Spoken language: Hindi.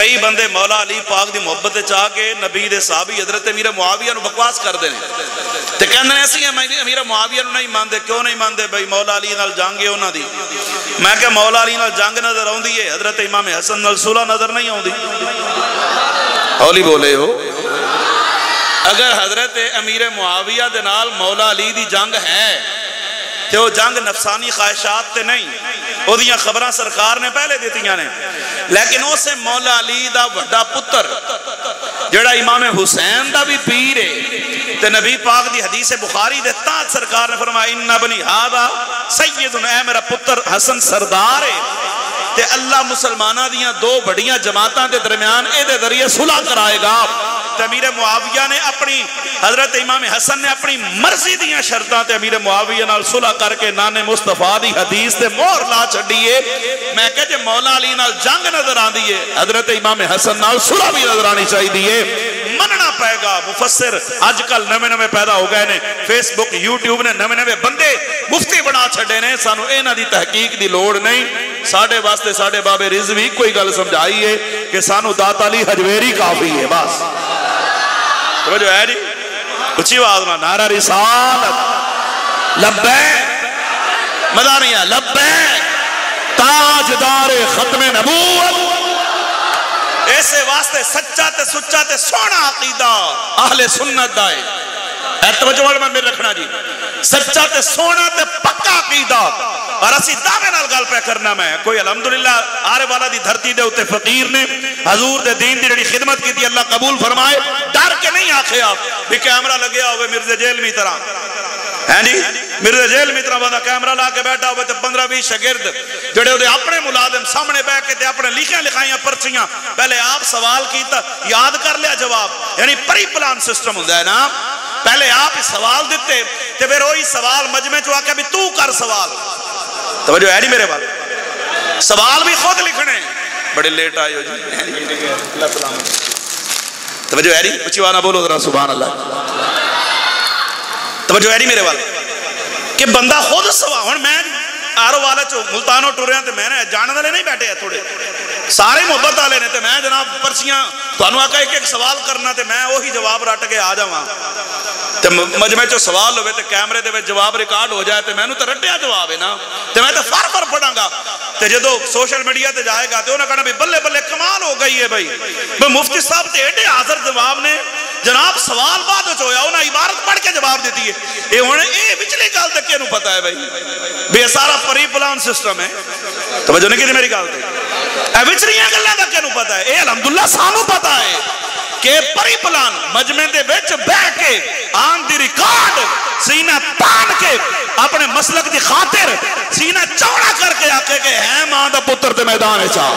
कई बंदे मौला अली पाक की मुहब्बत चाह के नबी दे साहबी हजरत अमीर मुआविया नूं बकवास करते हैं ते कहंदे असीं अमीर मुआविया नूं नहीं मानते। क्यों नहीं मानते भाई? मौला अली नाल जंग है उन्हां दी। मैं क्या मौला अली नाल जंग नजर आउंदी है, हजरत इमाम हसन नाल सुलह नजर नहीं आउंदी? हौली बोले हो। अगर हजरत अमीर मुआविया दे नाल मौला अली दी जंग है तो वह जंग नफसानी ख्वाहिशात ते नहीं, ओदियां खबरां सरकार ने पहले दित्तियां ने। लेकिन उस मौला अली दा वड्डा पुत्र जेड़ा इमाम हुसैन दा भी पीर है ते नबी पाक दी हदीस बुखारी दे ताज सरकार ने फरमाया इन्ना बनी हादा सैयदुन, ऐ मेरा पुत्र हसन सरदार है ते अल्लाह मुसलमाना दियां दो बड़ियां जमातां दे दरमियान एदे जरिए सुलह कराएगा। अमीर मुआविया ने अपनी हजरत इमाम हसन ने अपनी मर्जी दियां शर्तां ते अमीर मुआविया नाल सुलह करके नाने मुस्तफा दी हदीस ते मोहर ला छड्डी है। मैं कह जे मौला अली नाल जंग नजर आंदी है, हजरत इमाम हसन नाल सुलह भी नजर आनी चाहिए। मनना पेगा। मुफस्सिर अजकल नवे नवे पैदा हो गए ने, फेसबुक यूट्यूब ने नवे नवे बंदे मुफ्ती बना छड्डे ने। सानू इन्हां दी तहकीक दी लोड़ नहीं। साडे वास्ते साडे बाबे रिजवी कोई गल समझाई है कि सानू दाता अली हजवेरी काफी है बस। समझो है जी? उच्ची आवाज में नारा रिसालत लब्बैक, मजा नहीं है लब्बैक ताजदारे खत्मे नबूवत। ऐसे वास्ते सच्चा ते सुच्चा ते सोना अकीदा अहले सुन्नत दा है। तवज्जो में मेरे रखना जी, सच्चा ते सोना ते पक्का अकीदा। और असी दावे नाल गल पे करना। मैं कोई अलहमदुलिल्लाह आरे वाला दी धरती दे उत्ते फकीर ने हजूर दे दीन दी जेड़ी खिदमत की अल्लाह कबूल फरमाए। डर के नहीं आखे आप भी कैमरा लगे होवे मिर्जे जेल में तरह है जी, मिर्जे जेल में तरह बंदा कैमरा ला के बैठा हो तो 15-20 शागिर्द जेड़े ओदे अपने मुलाजिम सामने बैठ के ते अपने लिखिया लिखाइया पर्चियां पहले आप सवाल कीता याद कर लिया जवाब, यानी परी प्लान सिस्टम हुंदा है ना। पहले आप सवाल दिते ते फिर वही सवाल मजमे चो आके भी तू कर सवाल। तवज्जो है जी मेरे बाल? सवाल भी खुद लिखने। बड़े लेट आए हो जी। तवज्जो है जी? उच्ची आवाज़ बोलो जरा सुभान अल्लाह। तवज्जो है जी मेरे वाल? कि बंदा खुद सवाल। हुण मैं आरो वाले चो मुल्तानो टुरिया तो मैंने जाने वाले नहीं बैठे है, थोड़े सारे मुहब्बत वाले ने। तो मैं जनाब पर्चियां तुहानू आका एक एक सवाल करना तो मैं वही जवाब रट के आ जावां। तो मजमे चो सवाल होवे तो कैमरे दे विच जवाब रिकॉर्ड हो जाए तो मैनू तो रट्टिया जवाब है ना। तो मैं तो फर पढ़ांगा। तो जो सोशल मीडिया ते जाएगा तो उन्हें कहना भी बल्ले बल्ले कमाल हो गई है भाई मुफ्ती साहब तो एडे हाजिर जवाब ने। जनाब सवाल बाद होया उन्हें इबारत पढ़ के जवाब देती है। ये हुण ये पिछली गल तक किहनूं पता है भाई भी सारा परी प्लान सिस्टम है। तो वजह नहीं की मेरी गल ते विचलियां गल्लां दा किहनूं पता है? ये अलहमदुलिल्लाह सानू पता है कि परी प्लान मजमे दे विच बैठ के आन दी रिकॉर्ड सीना तान के अपने मसलक की खातिर सीना चौड़ा करके आके के है मां दा पुत्र ते मैदान च आ।